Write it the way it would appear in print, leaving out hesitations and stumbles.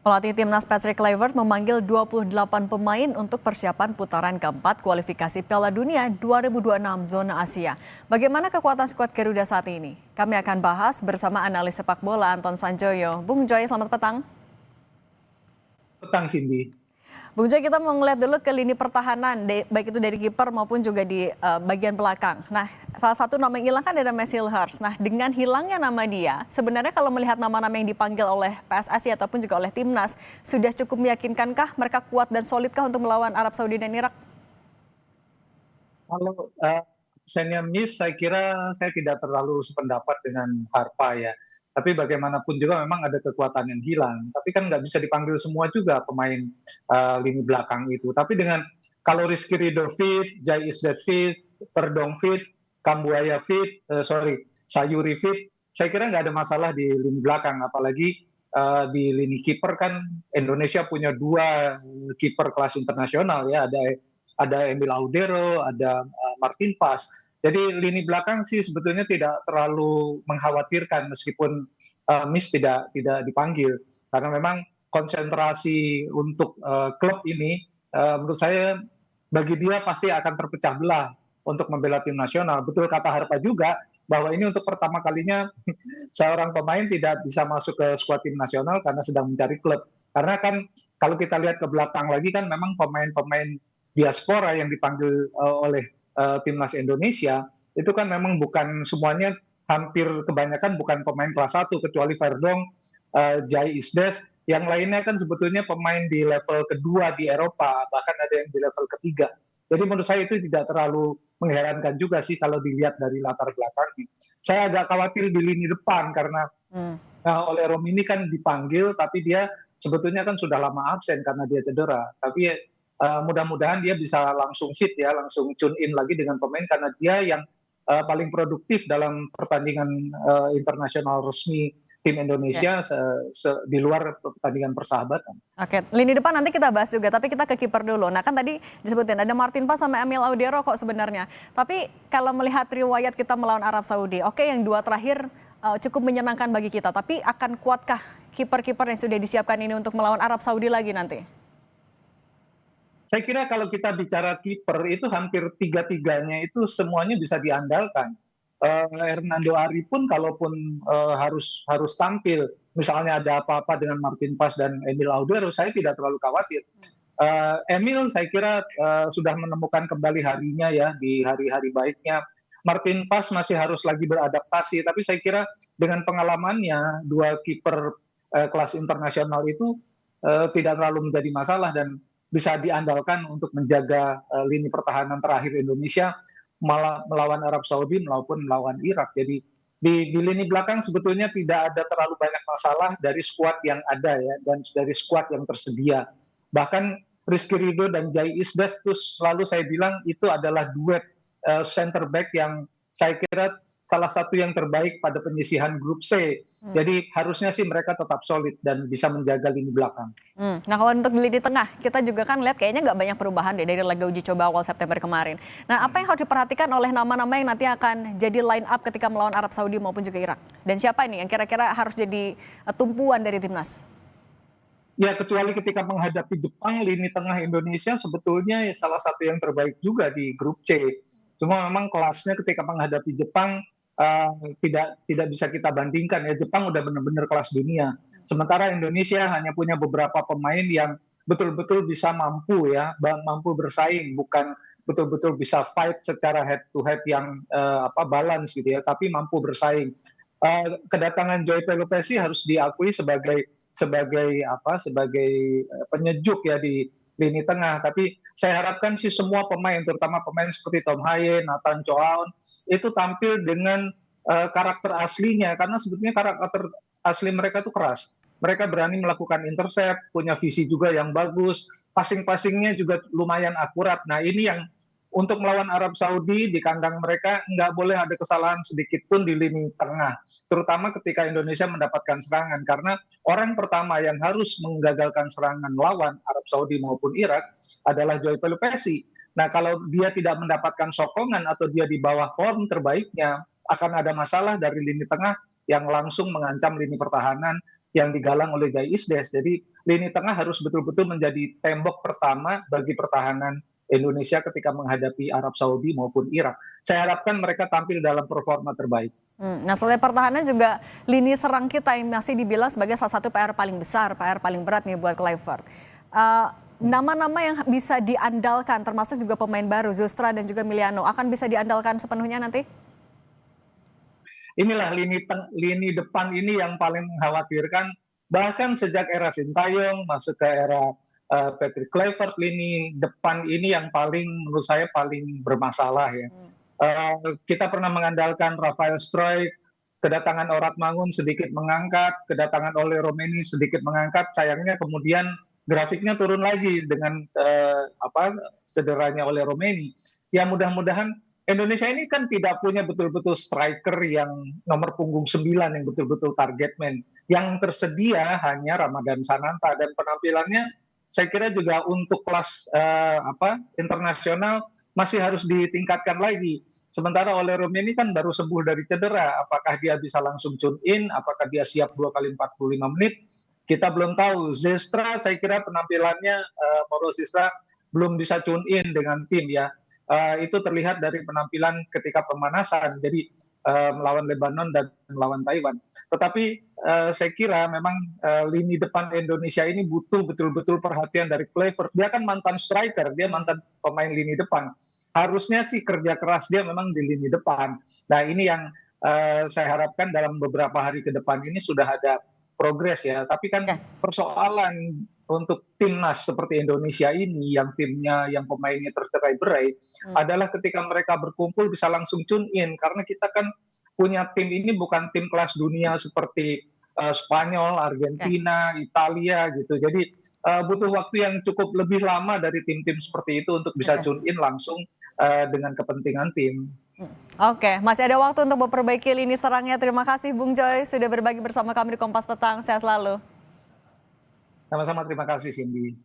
Pelatih Timnas Patrick Kluivert memanggil 28 pemain untuk persiapan putaran keempat kualifikasi Piala Dunia 2026 zona Asia. Bagaimana kekuatan skuad Garuda saat ini? Kami akan bahas bersama analis sepak bola Anton Sanjoyo. Bung Joy, selamat petang. Petang, Cindy. Bung Joy, kita mau ngeliat dulu ke lini pertahanan, baik itu dari kiper maupun juga di bagian belakang. Nah, salah satu nama yang hilang kan ada Messi Hurst. Nah, dengan hilangnya nama dia, sebenarnya kalau melihat nama-nama yang dipanggil oleh PSSI ataupun juga oleh Timnas, sudah cukup meyakinkankah mereka kuat dan solidkah untuk melawan Arab Saudi dan Irak? Kalau absennya Miss, saya kira saya tidak terlalu sependapat dengan Harpa ya. Tapi bagaimanapun juga memang ada kekuatan yang hilang. Tapi kan nggak bisa dipanggil semua juga pemain lini belakang itu. Tapi dengan kalau Rizky Ridho fit, Jai Isdet fit, Verdong fit, Kambuaya fit, Sayuri fit, saya kira nggak ada masalah di lini belakang. Apalagi di lini kiper kan Indonesia punya dua kiper kelas internasional ya. Ada Emil Audero, ada Martin Pas. Jadi lini belakang sih sebetulnya tidak terlalu mengkhawatirkan meskipun Miss tidak dipanggil, karena memang konsentrasi untuk klub ini menurut saya bagi dia pasti akan terpecah belah untuk membela tim nasional. Betul kata Harpa juga bahwa ini untuk pertama kalinya seorang pemain tidak bisa masuk ke skuad tim nasional karena sedang mencari klub. Karena kan kalau kita lihat ke belakang lagi kan memang pemain-pemain diaspora yang dipanggil oleh timnas Indonesia itu kan memang bukan semuanya, hampir kebanyakan bukan pemain kelas 1 kecuali Verdong, Jai Isdes, yang lainnya kan sebetulnya pemain di level kedua di Eropa, bahkan ada yang di level ketiga. Jadi menurut saya itu tidak terlalu mengherankan juga sih kalau dilihat dari latar belakangnya. Saya agak khawatir di lini depan karena oleh Rom ini kan dipanggil tapi dia sebetulnya kan sudah lama absen karena dia cedera. Tapi mudah-mudahan dia bisa langsung fit ya, langsung tune in lagi dengan pemain karena dia yang paling produktif dalam pertandingan internasional resmi tim Indonesia di luar pertandingan persahabatan. Oke, lini depan nanti kita bahas juga, tapi kita ke kiper dulu. Nah kan tadi disebutin ada Martin Pas sama Emil Audero kok sebenarnya. Tapi kalau melihat riwayat kita melawan Arab Saudi, oke yang dua terakhir cukup menyenangkan bagi kita. Tapi akan kuatkah kiper-kiper yang sudah disiapkan ini untuk melawan Arab Saudi lagi nanti? Saya kira kalau kita bicara kiper itu hampir tiga-tiganya itu semuanya bisa diandalkan. Hernando Ari pun kalaupun harus tampil, misalnya ada apa-apa dengan Martin Pas dan Emil Audero, saya tidak terlalu khawatir. Emil saya kira sudah menemukan kembali harinya ya di hari-hari baiknya. Martin Pas masih harus lagi beradaptasi, tapi saya kira dengan pengalamannya dua kiper kelas internasional itu tidak terlalu menjadi masalah dan bisa diandalkan untuk menjaga lini pertahanan terakhir Indonesia melawan Arab Saudi maupun melawan Irak. Jadi di lini belakang sebetulnya tidak ada terlalu banyak masalah dari skuad yang ada ya, dan dari skuad yang tersedia. Bahkan Rizky Ridho dan Jai Isdes itu selalu saya bilang itu adalah duet center back yang saya kira salah satu yang terbaik pada penyisihan grup C. Jadi harusnya sih mereka tetap solid dan bisa menjaga lini belakang. Nah kalau untuk di lini tengah, kita juga kan lihat kayaknya nggak banyak perubahan deh dari laga uji coba awal September kemarin. Nah apa yang harus diperhatikan oleh nama-nama yang nanti akan jadi line up ketika melawan Arab Saudi maupun juga Irak? Dan siapa ini yang kira-kira harus jadi tumpuan dari timnas? Ya kecuali ketika menghadapi Jepang, lini tengah Indonesia sebetulnya salah satu yang terbaik juga di grup C. Cuma memang kelasnya ketika menghadapi Jepang tidak bisa kita bandingkan ya. Jepang udah benar-benar kelas dunia. Sementara Indonesia hanya punya beberapa pemain yang betul-betul bisa mampu bersaing, bukan betul-betul bisa fight secara head to head yang balance gitu ya, tapi mampu bersaing. Kedatangan Joy Pelupesi harus diakui sebagai penyejuk ya di lini tengah. Tapi saya harapkan sih semua pemain, terutama pemain seperti Tom Haye, Nathan Choaon, itu tampil dengan karakter aslinya, karena sebetulnya karakter asli mereka itu keras. Mereka berani melakukan intercept, punya visi juga yang bagus, passing-passingnya juga lumayan akurat. Nah ini yang untuk melawan Arab Saudi di kandang mereka nggak boleh ada kesalahan sedikit pun di lini tengah, terutama ketika Indonesia mendapatkan serangan, karena orang pertama yang harus menggagalkan serangan lawan Arab Saudi maupun Irak adalah Joy Pelupesi. Nah kalau dia tidak mendapatkan sokongan atau dia di bawah form terbaiknya, akan ada masalah dari lini tengah yang langsung mengancam lini pertahanan yang digalang oleh Gai Isdes. Jadi lini tengah harus betul-betul menjadi tembok pertama bagi pertahanan Indonesia ketika menghadapi Arab Saudi maupun Irak. Saya harapkan mereka tampil dalam performa terbaik. Nah, selain pertahanan juga lini serang kita yang masih dibilang sebagai salah satu PR paling besar, PR paling berat nih buat Kluivert. Nama-nama yang bisa diandalkan, termasuk juga pemain baru, Zylstra dan juga Miliano, akan bisa diandalkan sepenuhnya nanti? Inilah lini depan ini yang paling mengkhawatirkan. Bahkan sejak era Sintayong masuk ke era Patrick Kluivert, lini depan ini yang menurut saya paling bermasalah ya. Kita pernah mengandalkan Rafael Struijk, kedatangan Orat Mangun sedikit mengangkat, kedatangan Oleh Romeni sedikit mengangkat. Sayangnya kemudian grafiknya turun lagi dengan cederanya Oleh Romeni. Ya mudah-mudahan Indonesia ini kan tidak punya betul-betul striker yang nomor punggung 9 yang betul-betul target man. Yang tersedia hanya Ramadan Sananta, dan penampilannya saya kira juga untuk kelas internasional masih harus ditingkatkan lagi. Sementara Oleh Romeni kan baru sembuh dari cedera. Apakah dia bisa langsung tune in? Apakah dia siap 2 kali 45 menit? Kita belum tahu. Zylstra saya kira penampilannya Mauro Zylstra belum bisa tune in dengan tim ya. Itu terlihat dari penampilan ketika pemanasan, jadi melawan Lebanon dan melawan Taiwan. Tetapi saya kira memang lini depan Indonesia ini butuh betul-betul perhatian dari Kluivert. Dia kan mantan striker, dia mantan pemain lini depan. Harusnya sih kerja keras dia memang di lini depan. Nah ini yang saya harapkan dalam beberapa hari ke depan ini sudah ada progres ya. Tapi kan persoalan untuk timnas seperti Indonesia ini yang timnya, yang pemainnya tercerai-berai adalah ketika mereka berkumpul bisa langsung tune in, karena kita kan punya tim ini bukan tim kelas dunia seperti Spanyol, Argentina, Italia gitu. Jadi butuh waktu yang cukup lebih lama dari tim-tim seperti itu untuk bisa tune in langsung dengan kepentingan tim. Oke, masih ada waktu untuk memperbaiki lini serangnya. Terima kasih Bung Joy sudah berbagi bersama kami di Kompas Petang. Sehat selalu. Sama-sama, terima kasih Cindy.